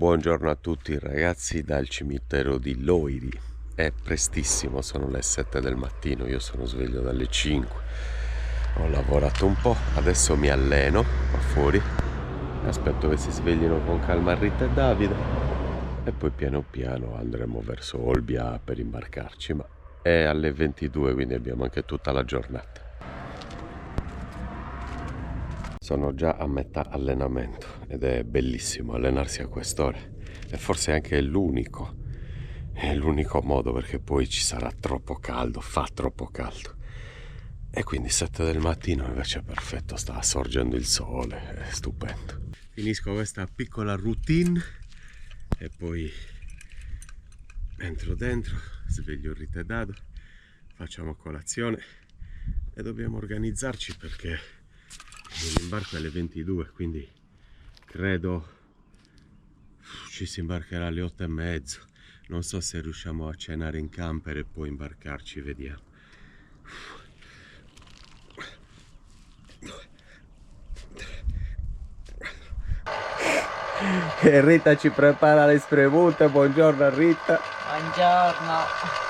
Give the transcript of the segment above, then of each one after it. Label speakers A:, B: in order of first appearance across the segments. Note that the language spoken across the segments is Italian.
A: Buongiorno a tutti ragazzi dal cimitero di Loiri. È prestissimo, sono le 7 del mattino, io sono sveglio dalle 5. Ho lavorato un po', adesso mi alleno qua fuori. Aspetto che si sveglino con calma Rita e Davide e poi piano piano andremo verso Olbia per imbarcarci, ma è alle 22, quindi abbiamo anche tutta la giornata. Sono già a metà allenamento ed è bellissimo allenarsi a quest'ora e forse anche è l'unico modo, perché poi ci sarà troppo caldo, fa troppo caldo e quindi 7 del mattino invece è perfetto, sta sorgendo il sole, è stupendo. Finisco questa piccola routine e poi entro dentro, sveglio Rita e Dado, facciamo colazione e dobbiamo organizzarci perché l'imbarco è alle 22, quindi credo ci si imbarcherà alle 8:30. Non so se riusciamo a cenare in camper e poi imbarcarci, vediamo. E Rita ci prepara le spremute. Buongiorno Rita.
B: Buongiorno.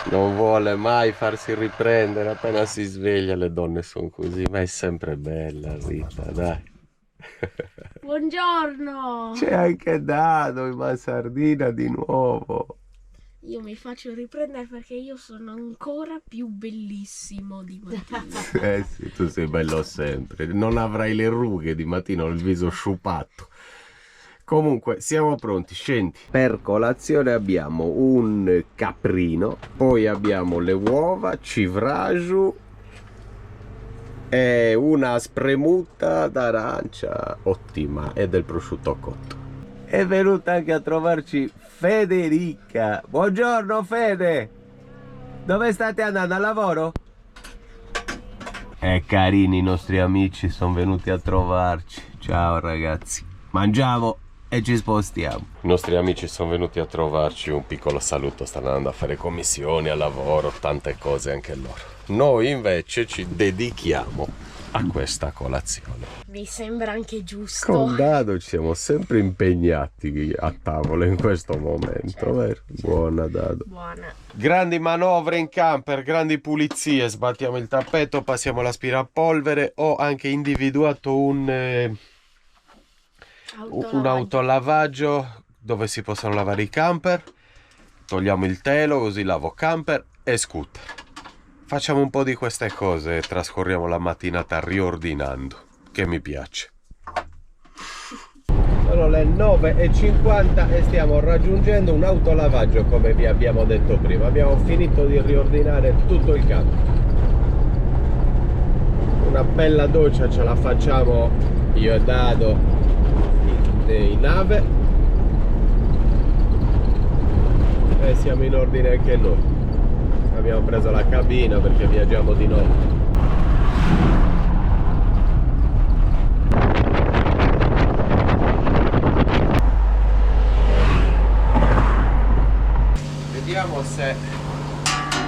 A: Non vuole mai farsi riprendere, appena si sveglia le donne sono così, ma è sempre bella Rita, dai.
B: Buongiorno.
A: C'è anche Dado in mansardina di nuovo.
B: Io mi faccio riprendere perché io sono ancora più bellissimo di mattina.
A: Sì, tu sei bello sempre, non avrai le rughe di mattina, ho il viso sciupato. Comunque siamo pronti, scendi. Per colazione abbiamo un caprino, poi abbiamo le uova, civraju e una spremuta d'arancia ottima e del prosciutto cotto. È venuta anche a trovarci Federica. Buongiorno Fede, dove state andando, al lavoro? Carini i nostri amici sono venuti a trovarci. Ciao ragazzi, mangiamo e ci spostiamo. I nostri amici sono venuti a trovarci, un piccolo saluto, stanno andando a fare commissioni, al lavoro, tante cose anche loro. Noi invece ci dedichiamo a questa colazione.
B: Mi sembra anche giusto.
A: Con Dado ci siamo sempre impegnati a tavola in questo momento, certo, vero? Buona Dado.
B: Buona.
A: Grandi manovre in camper, grandi pulizie, sbattiamo il tappeto, passiamo l'aspirapolvere. Ho anche individuato un autolavaggio dove si possono lavare i camper. Togliamo il telo così lavo camper e scooter. Facciamo un po' di queste cose e trascorriamo la mattinata riordinando, che mi piace. Sono le 9:50 e stiamo raggiungendo un autolavaggio, come vi abbiamo detto prima. Abbiamo finito di riordinare tutto il campo. Una bella doccia ce la facciamo io e Dado in nave e siamo in ordine anche noi. Abbiamo preso la cabina perché viaggiamo di notte. Vediamo se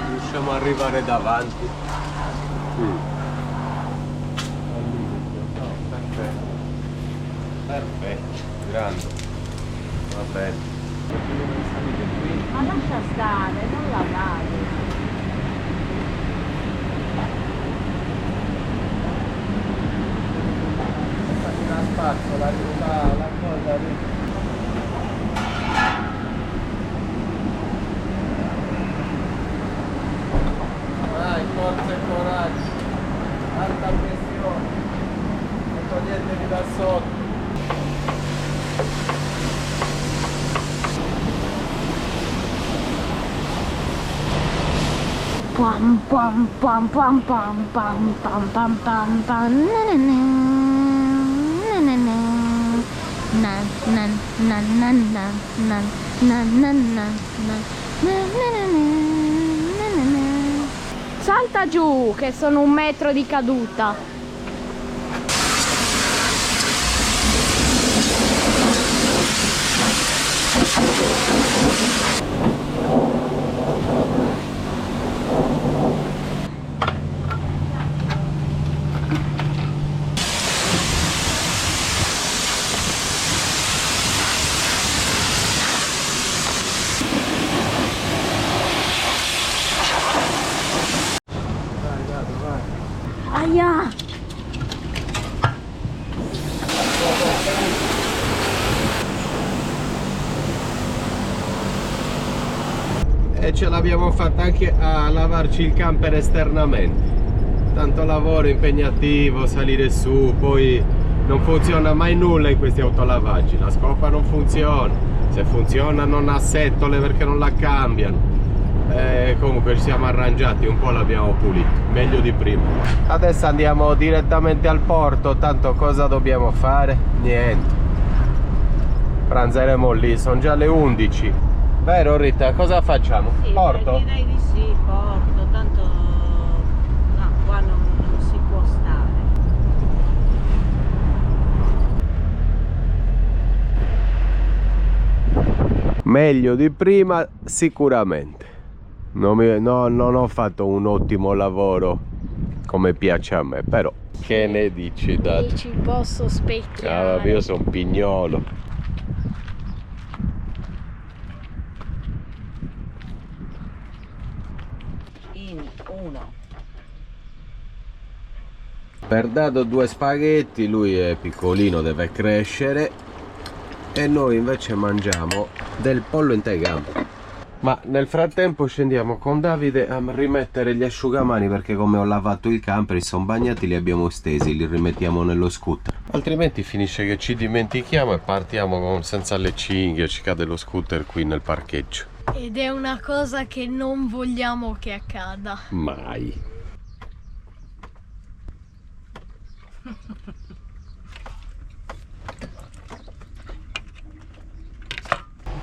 A: riusciamo ad arrivare davanti. No, perfetto. Perfetto, grande. Va bene.
B: Ma lascia stare, non lavare.
A: La spazzola, la cosa lì. Vai, forza e coraggio, alta pressione e toglietevi da sotto.
B: Pam pam pam pam pam pam pam pam pam pam salta giù che sono 1 metro di caduta.
A: e ce l'abbiamo fatta anche a lavarci il camper esternamente. Tanto lavoro impegnativo, salire su, poi non funziona mai nulla in questi autolavaggi, la scopa non funziona, se funziona non ha setole perché non la cambiano. Comunque ci siamo arrangiati, un po' l'abbiamo pulito, meglio di prima. Adesso andiamo direttamente al porto, tanto cosa dobbiamo fare? Niente, pranzeremo lì, sono già le 11. Vero Rita, cosa facciamo?
C: Sì,
A: Porto?
C: direi di sì, porto, tanto no, qua non si può stare.
A: Meglio di prima sicuramente. Non ho fatto un ottimo lavoro come piace a me, però che ne dici, Dad?
B: Ci posso specchiare.
A: Vabbè, io sono pignolo.
C: In uno.
A: Per Dado 2 spaghetti, lui è piccolino, deve crescere, e noi invece mangiamo del pollo in tegame. Ma nel frattempo scendiamo con Davide a rimettere gli asciugamani, perché come ho lavato il camper, sono bagnati, li abbiamo stesi, li rimettiamo nello scooter. Altrimenti finisce che ci dimentichiamo e partiamo senza le cinghie, ci cade lo scooter qui nel parcheggio.
B: Ed è una cosa che non vogliamo che accada.
A: Mai.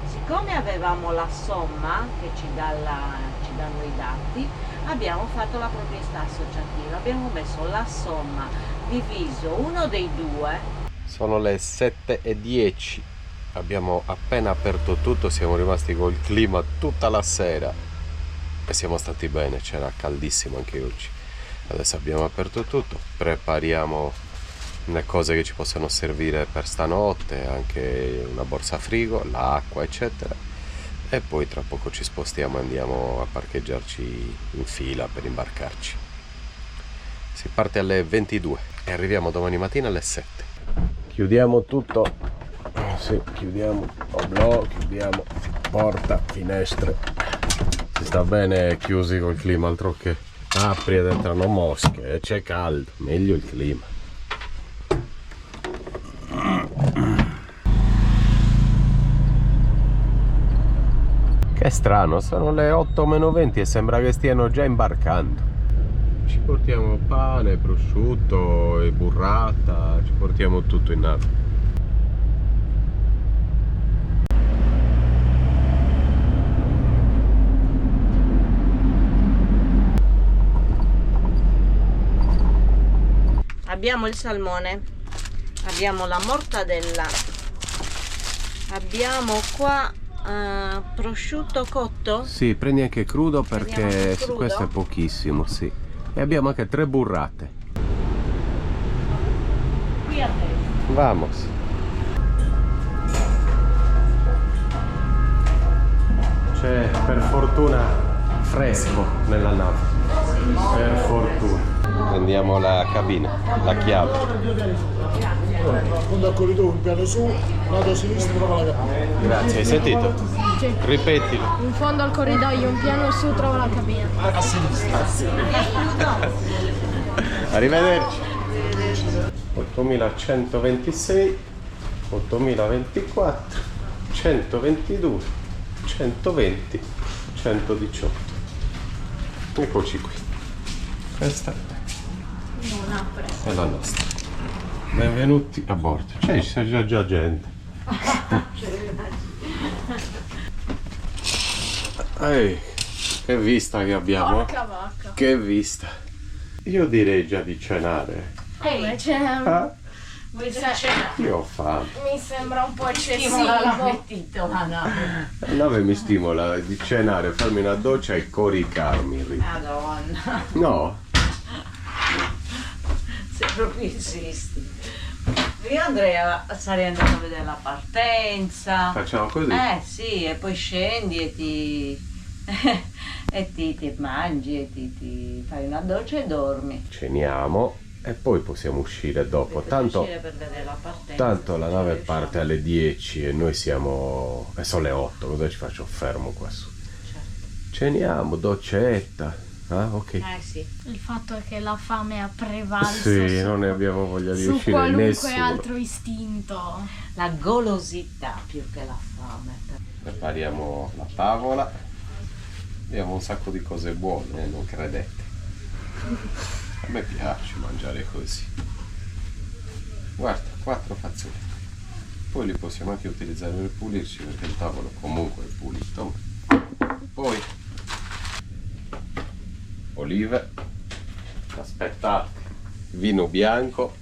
C: Siccome avevamo la somma che ci danno i dati, abbiamo fatto la proprietà associativa, abbiamo messo la somma diviso uno dei due.
A: Sono le 7:10, abbiamo appena aperto tutto, siamo rimasti col clima tutta la sera e siamo stati bene, c'era caldissimo anche oggi. Adesso abbiamo aperto tutto, prepariamo le cose che ci possono servire per stanotte, anche una borsa frigo, l'acqua eccetera, e poi tra poco ci spostiamo e andiamo a parcheggiarci in fila per imbarcarci. Si parte alle 22 e arriviamo domani mattina alle 7. Chiudiamo tutto, sì, chiudiamo oblò, chiudiamo porta, finestre, si sta bene chiusi col clima, altro che apri ed entrano mosche e c'è caldo, meglio il clima. Che strano, sono le 8:20 e sembra che stiano già imbarcando. Ci portiamo pane, prosciutto e burrata, ci portiamo tutto in nave.
C: Abbiamo il salmone, abbiamo la mortadella, abbiamo qua prosciutto cotto.
A: Sì, prendi anche crudo perché
C: anche crudo?
A: questo è pochissimo, sì. E abbiamo anche 3 burrate.
C: Qui a te.
A: Vamos. C'è per fortuna fresco nella nave. Per fortuna. Prendiamo la cabina, la chiave.
D: Fondo al corridoio, un piano su, lato sinistro, trova la cabina.
A: Grazie, hai sentito?
B: Sì.
A: Ripetilo.
B: In fondo al corridoio, un piano su, trova la cabina.
D: A sinistra.
A: Arrivederci. 8126, 8024, 122, 120, 118. Eccoci qui. Questa è la nostra. Benvenuti a bordo. C'è già gente. Ehi, che vista che abbiamo.
B: Porca vacca.
A: Che vista. Io direi già di cenare.
B: Invece
A: Ah,
C: Vuoi cenare?
A: io ho fame.
B: mi sembra un po'
C: Stimola
B: eccessivo.
C: l'appetito la nave.
A: La nave mi stimola di cenare, farmi una doccia e coricarmi. Rita.
C: Madonna,
A: No,
C: se proprio insisti. Io andrei sarei andato a vedere la partenza.
A: facciamo così.
C: Sì, e poi scendi e ti e ti mangi e ti fai una doccia e dormi.
A: Ceniamo e poi possiamo uscire dopo.
C: Per
A: Tanto,
C: uscire per vedere la partenza.
A: tanto la nave
C: Riusciamo.
A: parte alle 10 e noi siamo... e sono le 8, cosa ci faccio? Fermo qua su.
C: Certo.
A: Ceniamo, doccetta. Ah, ok.
C: Sì.
B: Il fatto è che la fame ha prevalso
A: Sì, non ne abbiamo voglia di
B: su
A: uscire
B: qualunque
A: nessuno.
B: altro istinto.
C: La golosità più che la fame.
A: Prepariamo la tavola. Abbiamo un sacco di cose buone, non credete. A me piace mangiare così. Guarda, 4 fazzoletti. Poi li possiamo anche utilizzare per pulirci perché il tavolo comunque è pulito. Poi olive, aspettate, vino bianco,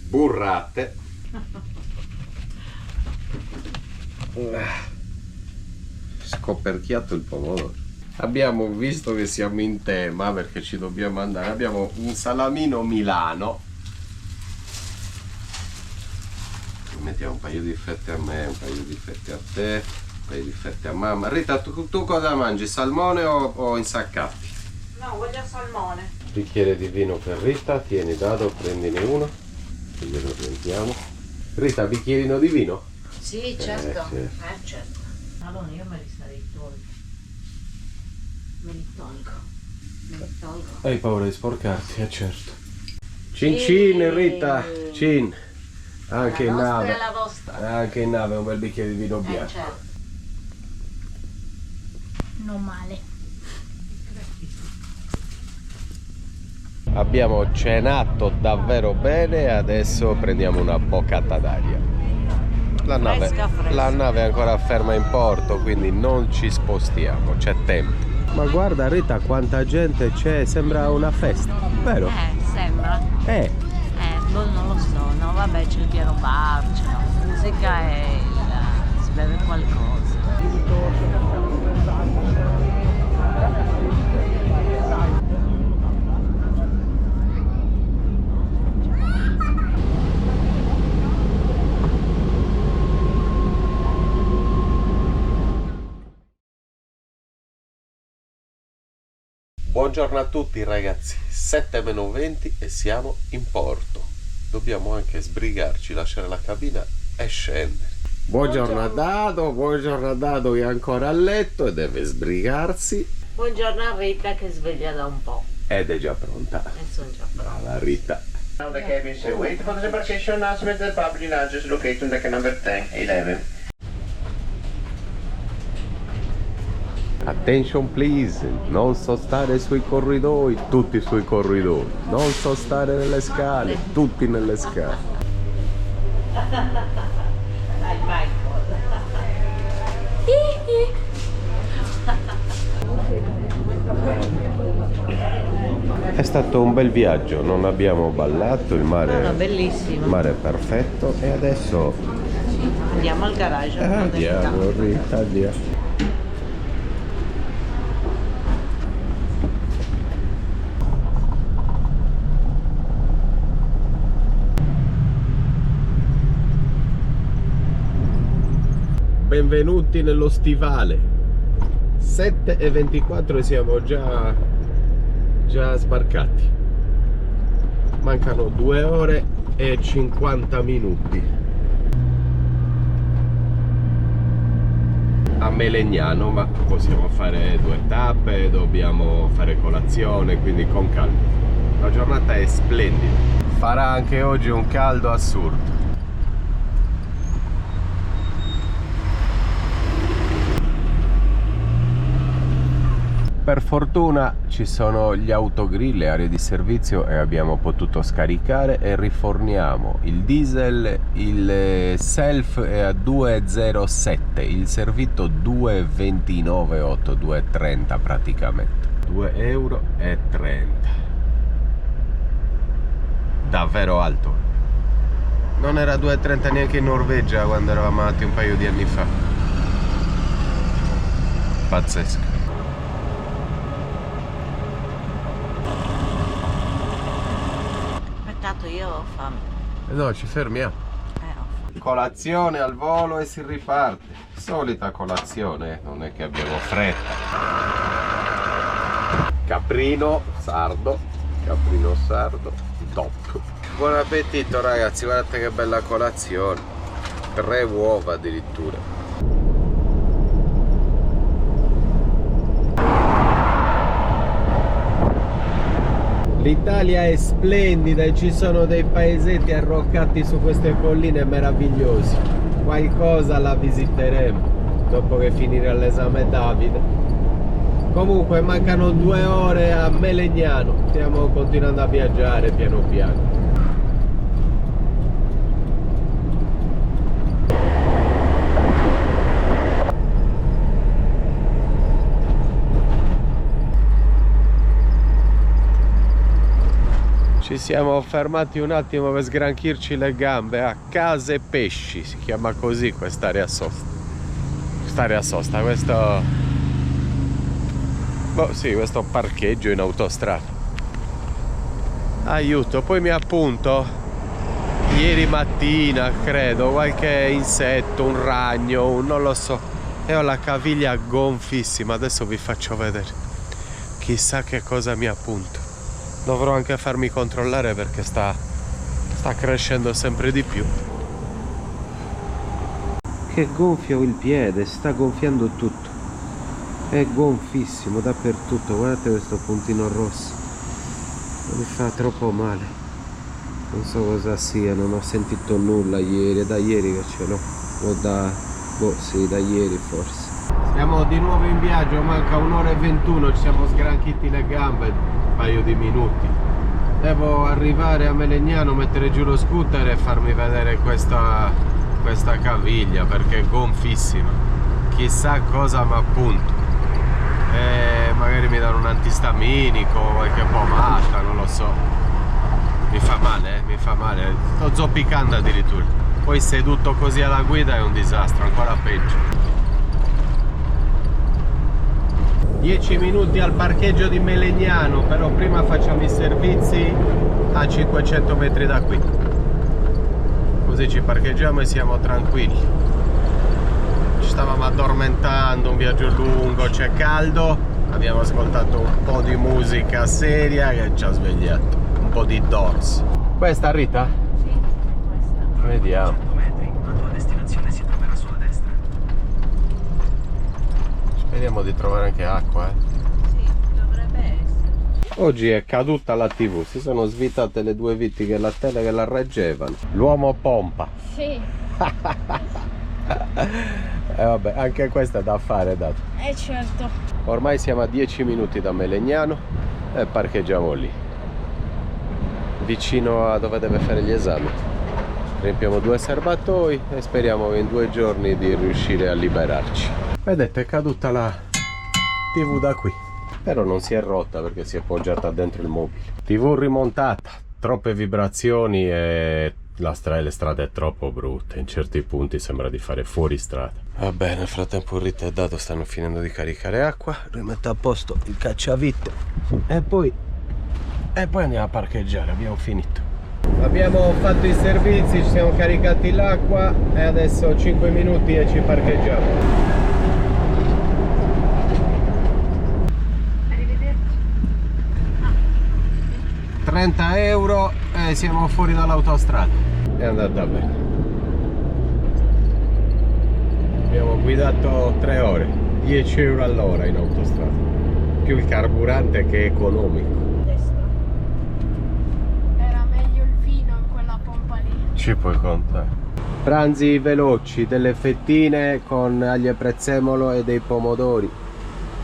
A: burrate. Scoperchiato il pomodoro. Abbiamo visto che siamo in tema perché ci dobbiamo andare. Abbiamo un salamino Milano. Mettiamo un paio di fette a me, un paio di fette a te, un paio di fette a mamma. Rita, tu cosa mangi? Salmone o insaccati?
C: No, voglio salmone.
A: Bicchiere di vino per Rita, tieni Dado, prendine uno, che glielo riempiamo. Rita, bicchierino di vino?
C: Sì, certo.
A: Sì.
C: Certo. Allora io me li sarei tolto. Me li tolgo.
A: Hai paura di sporcarti, certo. Cin cin, Rita, cin. Anche in
C: La nostra
A: nave.
C: è la vostra.
A: Anche in nave un bel bicchiere di vino bianco.
C: Certo.
B: Non male.
A: Abbiamo cenato davvero bene e adesso prendiamo una boccata d'aria. La
C: Fresca.
A: nave è ancora ferma in porto, quindi non ci spostiamo, c'è tempo. Ma guarda Rita quanta gente c'è, sembra una festa, vero?
C: Sembra. Non lo so, no vabbè c'è il pieno bar, c'è la musica e si beve qualcosa.
A: Buongiorno a tutti ragazzi, 7:20 e siamo in porto. Dobbiamo anche sbrigarci, lasciare la cabina e scendere. Buongiorno a Dado che è ancora a letto e deve sbrigarsi.
C: Buongiorno a Rita che è sveglia da un po'.
A: Ed è già pronta.
C: E sono già pronta.
A: Brava Rita.
E: Now the cabin say wait for the debarkation announcement that public lounge is located on deck number 10-11.
A: Attention please, non sostare sui corridoi, tutti sui corridoi. Non sostare nelle scale, tutti nelle scale.
C: Dai Michael.
A: È stato un bel viaggio, non abbiamo ballato, il mare,
C: Bellissimo.
A: il mare è perfetto e adesso
C: Andiamo al garage.
A: andiamo Rita, andiamo. Benvenuti nello stivale. 7:24 e siamo già sbarcati. Mancano 2 ore e 50 minuti a Melegnano, ma possiamo fare 2 tappe, dobbiamo fare colazione, quindi con calma. La giornata è splendida. Farà anche oggi un caldo assurdo. Per fortuna ci sono gli autogrill, le aree di servizio e abbiamo potuto scaricare e riforniamo il diesel, il self è a 2,07, il servito 2,29,8, 2,30 praticamente, 2,30 €. Davvero alto. Non era 2,30 neanche in Norvegia quando eravamo andati un paio di anni fa. Pazzesco.
C: Peccato, io ho fame.
A: No, ci fermiamo. Colazione al volo e si riparte. Solita colazione, non è che abbiamo fretta. Caprino sardo, top. Buon appetito ragazzi, guardate che bella colazione. 3 uova addirittura. L'Italia è splendida e ci sono dei paesetti arroccati su queste colline meravigliosi. Qualcosa la visiteremo dopo che finirà l'esame Davide. Comunque mancano 2 ore a Melegnano, stiamo continuando a viaggiare piano piano. Ci siamo fermati un attimo per sgranchirci le gambe a Case Pesci, si chiama così quest'area sosta. Quest'area sosta, questo... boh, sì, questo parcheggio in autostrada. Aiuto, poi mi appunto ieri mattina, credo, qualche insetto, un ragno, non lo so. E ho la caviglia gonfissima, adesso vi faccio vedere. Chissà che cosa mi appunto. Dovrò anche farmi controllare perché sta crescendo sempre di più. Che gonfio il piede, sta gonfiando tutto. È gonfissimo dappertutto, guardate questo puntino rosso. Mi fa troppo male. Non so cosa sia, non ho sentito nulla ieri, è da ieri che ce l'ho. O da... boh, sì, da ieri forse. Siamo di nuovo in viaggio, manca 1 ora e 21, ci siamo sgranchiti le gambe un paio di minuti. Devo arrivare a Melegnano, mettere giù lo scooter e farmi vedere questa caviglia perché è gonfissima. Chissà cosa mi appunto. Magari mi danno un antistaminico, qualche pomata, non lo so. Mi fa male, mi fa male. Sto zoppicando addirittura. Poi seduto così alla guida è un disastro, ancora peggio. 10 minuti al parcheggio di Melegnano, però prima facciamo i servizi a 500 metri da qui. Così ci parcheggiamo e siamo tranquilli. Ci stavamo addormentando, un viaggio lungo, c'è caldo, abbiamo ascoltato un po' di musica seria che ci ha svegliato. Un po' di Doors. Questa Rita?
C: Sì, questa.
A: Vediamo. Speriamo di trovare anche acqua,
C: Sì, dovrebbe essere.
A: Oggi è caduta la TV, si sono svitate le 2 viti che la tele che la reggevano. L'uomo pompa.
B: Sì.
A: Vabbè, anche questa è da fare, dato.
B: Certo.
A: Ormai siamo a 10 minuti da Melegnano e parcheggiamo lì, vicino a dove deve fare gli esami. Riempiamo 2 serbatoi e speriamo in 2 giorni di riuscire a liberarci. Vedete, è caduta la TV da qui, però non si è rotta perché si è appoggiata dentro il mobile. TV rimontata, troppe vibrazioni e le strade è troppo brutte, in certi punti sembra di fare fuori strada. Va bene, nel frattempo il Rita e Dato stanno finendo di caricare acqua, rimetto a posto il cacciavite e poi andiamo a parcheggiare, abbiamo finito. Abbiamo fatto i servizi, ci siamo caricati l'acqua e adesso 5 minuti e ci parcheggiamo. 30 euro e siamo fuori dall'autostrada. È andata bene. Abbiamo guidato 3 ore, 10 euro all'ora in autostrada, più il carburante che è economico.
B: Destra. Era meglio il vino in quella pompa lì.
A: Ci puoi contare. Pranzi veloci, delle fettine con aglio e prezzemolo e dei pomodori.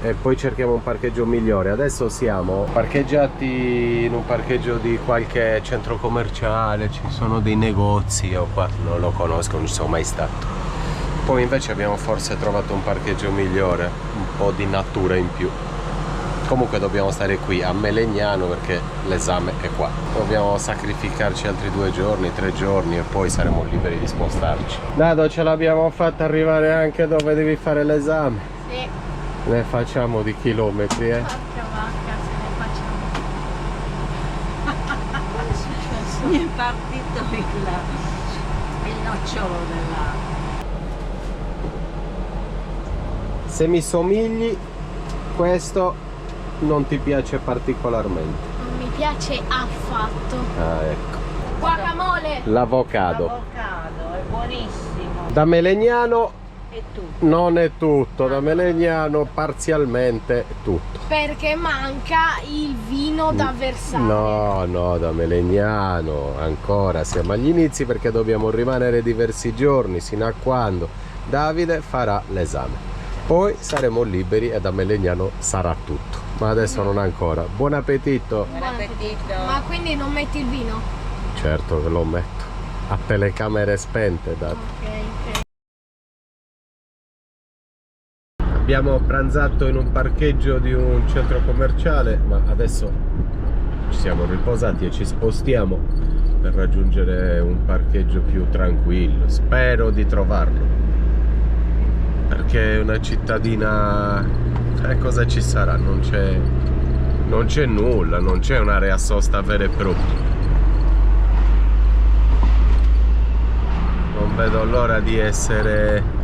A: E poi cerchiamo un parcheggio migliore. Adesso siamo parcheggiati in un parcheggio di qualche centro commerciale, ci sono dei negozi, io qua non lo conosco, non ci sono mai stato. Poi invece abbiamo forse trovato un parcheggio migliore, un po' di natura in più. Comunque dobbiamo stare qui a Melegnano perché l'esame è qua. Dobbiamo sacrificarci altri 2 giorni, 3 giorni e poi saremo liberi di spostarci. Dado, ce l'abbiamo fatta arrivare anche dove devi fare l'esame.
B: Sì.
A: Ne facciamo di chilometri,
B: Porca vacca, se ne facciamo. Cosa è successo?
C: Mi è partito il nocciolo della...
A: Se mi somigli, questo non ti piace particolarmente.
B: Non mi piace affatto.
A: Ah, ecco.
B: Guacamole!
A: L'avocado.
C: L'avocado, è buonissimo.
A: Da Melegnano
C: È tutto.
A: Non è tutto, da Melegnano parzialmente tutto.
B: Perché manca il vino da versare.
A: No, da Melegnano ancora siamo agli inizi perché dobbiamo rimanere diversi giorni sino a quando Davide farà l'esame. Poi saremo liberi e da Melegnano sarà tutto. Ma adesso non ancora. Buon appetito!
C: Buon appetito.
B: Ma quindi non metti il vino?
A: Certo che lo metto. A telecamere spente, date.
B: Ok.
A: Abbiamo pranzato in un parcheggio di un centro commerciale, ma adesso ci siamo riposati e ci spostiamo per raggiungere un parcheggio più tranquillo. Spero di trovarlo, perché è una cittadina... cosa ci sarà? Non c'è nulla, non c'è un'area sosta vera e propria. Non vedo l'ora di essere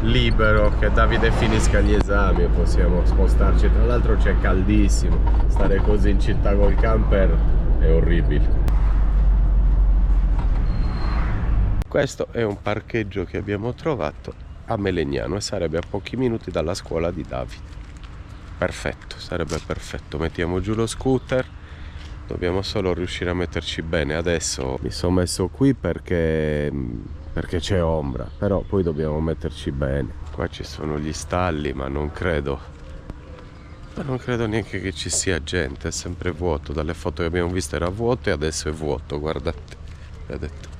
A: libero, che Davide finisca gli esami e possiamo spostarci. Tra l'altro c'è caldissimo, stare così in città col camper è orribile. Questo è un parcheggio che abbiamo trovato a Melegnano e sarebbe a pochi minuti dalla scuola di Davide. Perfetto, sarebbe perfetto. Mettiamo giù lo scooter, dobbiamo solo riuscire a metterci bene. Adesso mi sono messo qui perché c'è ombra, però poi dobbiamo metterci bene. Qua ci sono gli stalli, ma non credo neanche che ci sia gente, è sempre vuoto. Dalle foto che abbiamo visto era vuoto e adesso è vuoto, guardate, vedete.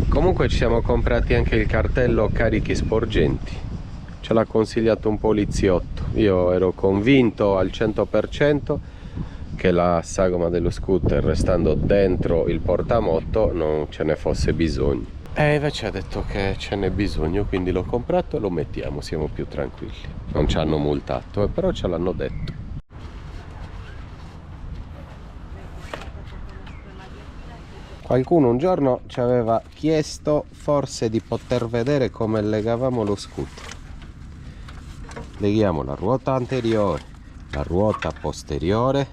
A: Comunque ci siamo comprati anche il cartello carichi sporgenti, ce l'ha consigliato un poliziotto. Io ero convinto al 100% che la sagoma dello scooter, restando dentro il portamoto, non ce ne fosse bisogno, e invece ha detto che ce n'è bisogno, quindi l'ho comprato e lo mettiamo, siamo più tranquilli. Non ci hanno multato, però ce l'hanno detto. Qualcuno un giorno ci aveva chiesto forse di poter vedere come legavamo lo scooter. Leghiamo la ruota anteriore, la ruota posteriore,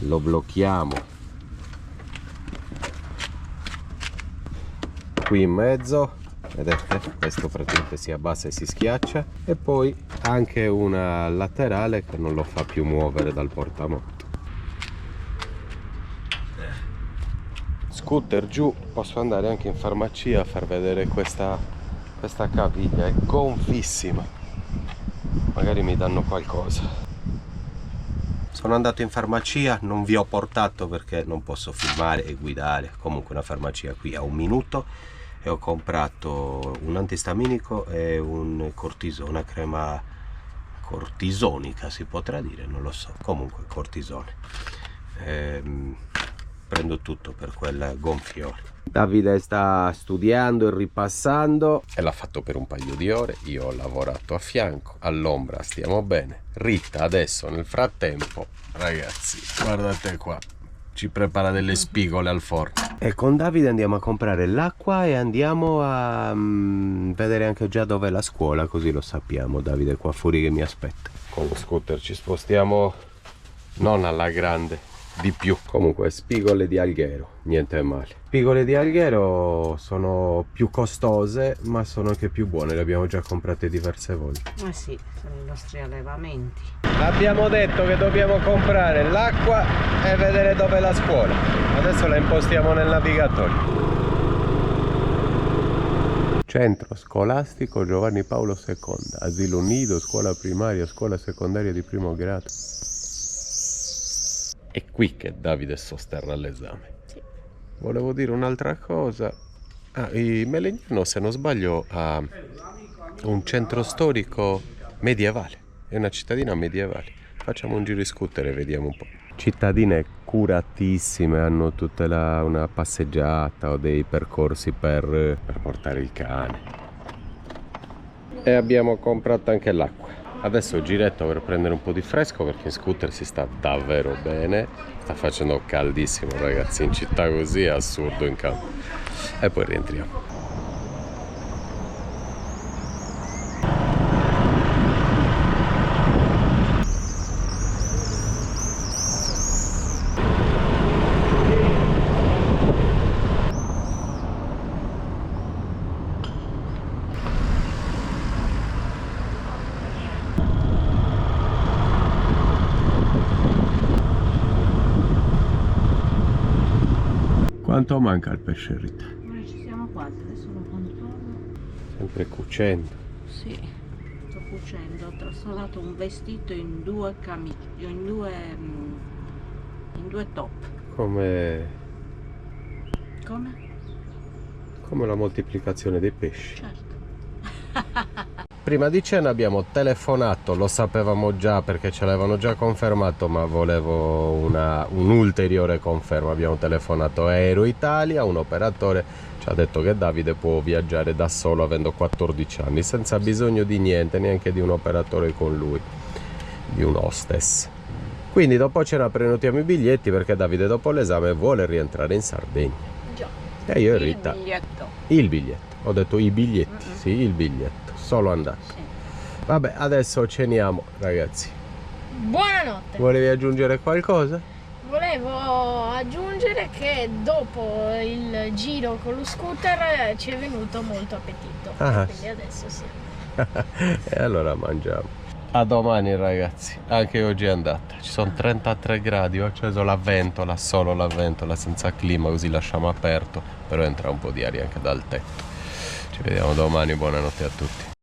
A: lo blocchiamo qui in mezzo, vedete? Questo praticamente si abbassa e si schiaccia, e poi anche una laterale che non lo fa più muovere dal portamoto. Scooter giù, posso andare anche in farmacia a far vedere questa caviglia, è gonfissima, magari mi danno qualcosa. Sono andato in farmacia, non vi ho portato perché non posso filmare e guidare, comunque una farmacia qui a 1 minuto, e ho comprato un antistaminico e un cortisone, una crema cortisonica si potrà dire, non lo so, comunque cortisone. Prendo tutto per quel gonfiore. Davide sta studiando e ripassando e l'ha fatto per un paio di ore. Io ho lavorato a fianco, all'ombra stiamo bene. Rita adesso nel frattempo, ragazzi, guardate qua, ci prepara delle spigole al forno. E con Davide andiamo a comprare l'acqua e andiamo a vedere anche già dov'è la scuola, così lo sappiamo. Davide è qua fuori che mi aspetta. Con lo scooter ci spostiamo non alla grande, di più. Comunque spigole di Alghero, niente male. Spigole di Alghero sono più costose ma sono anche più buone, le abbiamo già comprate diverse volte.
C: Eh sì, sono i nostri allevamenti.
A: Abbiamo detto che dobbiamo comprare l'acqua e vedere dov'è la scuola. Adesso la impostiamo nel navigatore. Centro scolastico Giovanni Paolo II, asilo nido, scuola primaria, scuola secondaria di primo grado. È qui che Davide sosterrà l'esame.
B: Sì.
A: Volevo dire un'altra cosa. Melegnano, se non sbaglio, ha un centro storico medievale. È una cittadina medievale. Facciamo un giro in scooter e vediamo un po'. Cittadine curatissime, hanno tutta una passeggiata o dei percorsi per portare il cane. E abbiamo comprato anche l'acqua. Adesso giretto per prendere un po' di fresco perché in scooter si sta davvero bene. Sta facendo caldissimo, ragazzi, in città così è assurdo in campo. E poi rientriamo. Quanto manca il pesce, Rita?
C: Noi ci siamo quasi, adesso lo controllo.
A: Sempre cucendo.
C: Sì, sto cucendo, ho trasolato un vestito in due camicie, in due top.
A: Come
C: Come?
A: la moltiplicazione dei pesci.
C: Certo.
A: Prima di cena abbiamo telefonato, lo sapevamo già perché ce l'avevano già confermato, ma volevo un'ulteriore conferma. Abbiamo telefonato a Aero Italia, un operatore ci ha detto che Davide può viaggiare da solo avendo 14 anni, senza bisogno di niente, neanche di un operatore con lui, di un hostess. Quindi dopo cena prenotiamo i biglietti perché Davide dopo l'esame vuole rientrare in Sardegna.
B: Già.
A: E io e Rita.
C: Il biglietto.
A: Il biglietto. Ho detto i biglietti, sì, il biglietto. Solo andata.
C: Sì.
A: Vabbè, adesso ceniamo, ragazzi.
B: Buonanotte.
A: Volevi aggiungere qualcosa?
B: Volevo aggiungere che dopo il giro con lo scooter ci è venuto molto appetito.
A: Ah.
B: Quindi adesso sì.
A: E allora mangiamo. A domani, ragazzi. Anche oggi è andata. Ci sono 33 gradi. Ho acceso la ventola, solo la ventola, senza clima, così lasciamo aperto. Però entra un po' di aria anche dal tetto. Ci vediamo domani. Buonanotte a tutti.